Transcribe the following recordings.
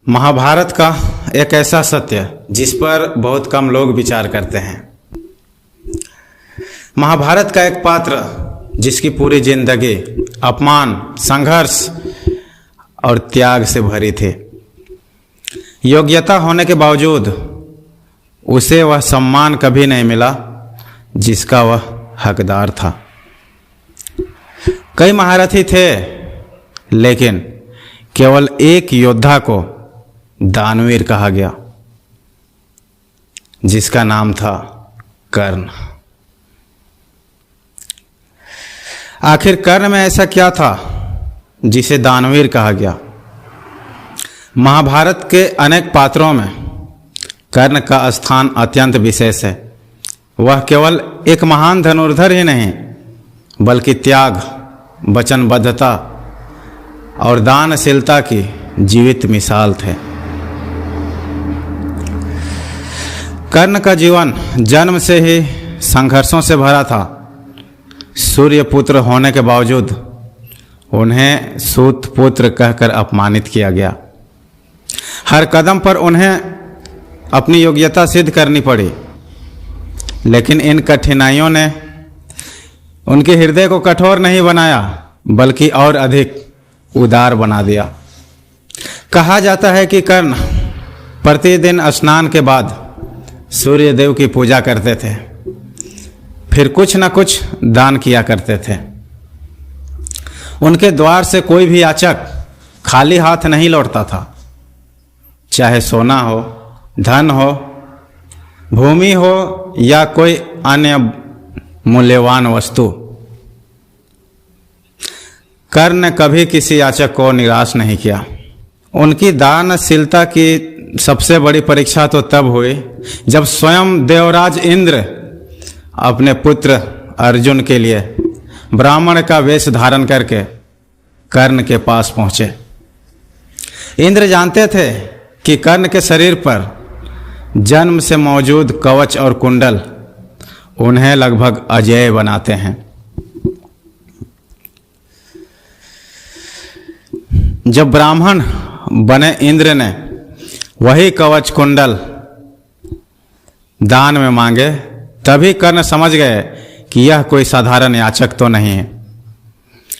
महाभारत का एक ऐसा सत्य जिस पर बहुत कम लोग विचार करते हैं। महाभारत का एक पात्र जिसकी पूरी जिंदगी अपमान, संघर्ष और त्याग से भरी थी। योग्यता होने के बावजूद उसे वह सम्मान कभी नहीं मिला जिसका वह हकदार था। कई महारथी थे, लेकिन केवल एक योद्धा को दानवीर कहा गया, जिसका नाम था कर्ण। आखिर कर्ण में ऐसा क्या था जिसे दानवीर कहा गया? महाभारत के अनेक पात्रों में कर्ण का स्थान अत्यंत विशेष है। वह केवल एक महान धनुर्धर ही नहीं, बल्कि त्याग, वचनबद्धता और दानशीलता की जीवित मिसाल थे। कर्ण का जीवन जन्म से ही संघर्षों से भरा था। सूर्य पुत्र होने के बावजूद उन्हें सूत पुत्र कहकर अपमानित किया गया। हर कदम पर उन्हें अपनी योग्यता सिद्ध करनी पड़ी, लेकिन इन कठिनाइयों ने उनके हृदय को कठोर नहीं बनाया, बल्कि और अधिक उदार बना दिया। कहा जाता है कि कर्ण प्रतिदिन स्नान के बाद सूर्य देव की पूजा करते थे, फिर कुछ न कुछ दान किया करते थे। उनके द्वार से कोई भी याचक खाली हाथ नहीं लौटता था। चाहे सोना हो, धन हो, भूमि हो या कोई अन्य मूल्यवान वस्तु। कर्ण ने कभी किसी याचक को निराश नहीं किया। उनकी दानशीलता की सबसे बड़ी परीक्षा तो तब हुई जब स्वयं देवराज इंद्र अपने पुत्र अर्जुन के लिए ब्राह्मण का वेश धारण करके कर्ण के पास पहुंचे। इंद्र जानते थे कि कर्ण के शरीर पर जन्म से मौजूद कवच और कुंडल उन्हें लगभग अजेय बनाते हैं। जब ब्राह्मण बने इंद्र ने वही कवच कुंडल दान में मांगे, तभी कर्ण समझ गए कि यह कोई साधारण याचक तो नहीं है।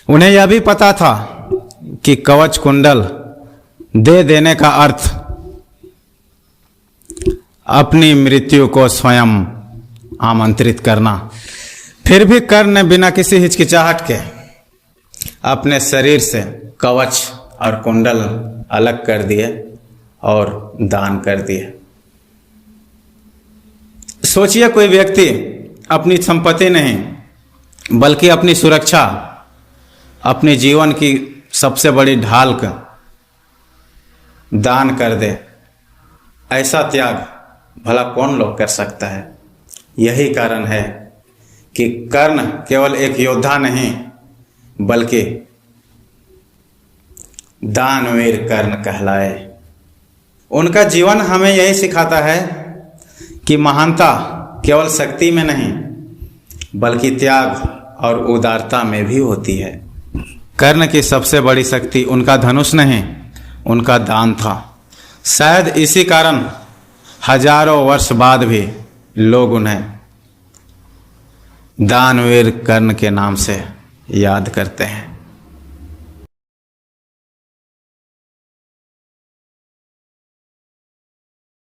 उन्हें यह भी पता था कि कवच कुंडल दे देने का अर्थ अपनी मृत्यु को स्वयं आमंत्रित करना। फिर भी कर्ण ने बिना किसी हिचकिचाहट के अपने शरीर से कवच और कुंडल अलग कर दिए और दान कर दिए। सोचिए, कोई व्यक्ति अपनी संपत्ति नहीं बल्कि अपनी सुरक्षा, अपने जीवन की सबसे बड़ी ढाल का दान कर दे, ऐसा त्याग भला कौन लोग कर सकता है? यही कारण है कि कर्ण केवल एक योद्धा नहीं, बल्कि दानवीर कर्ण कहलाए। उनका जीवन हमें यही सिखाता है कि महानता केवल शक्ति में नहीं, बल्कि त्याग और उदारता में भी होती है। कर्ण की सबसे बड़ी शक्ति उनका धनुष नहीं, उनका दान था। शायद इसी कारण हजारों वर्ष बाद भी लोग उन्हें दानवीर कर्ण के नाम से याद करते हैं।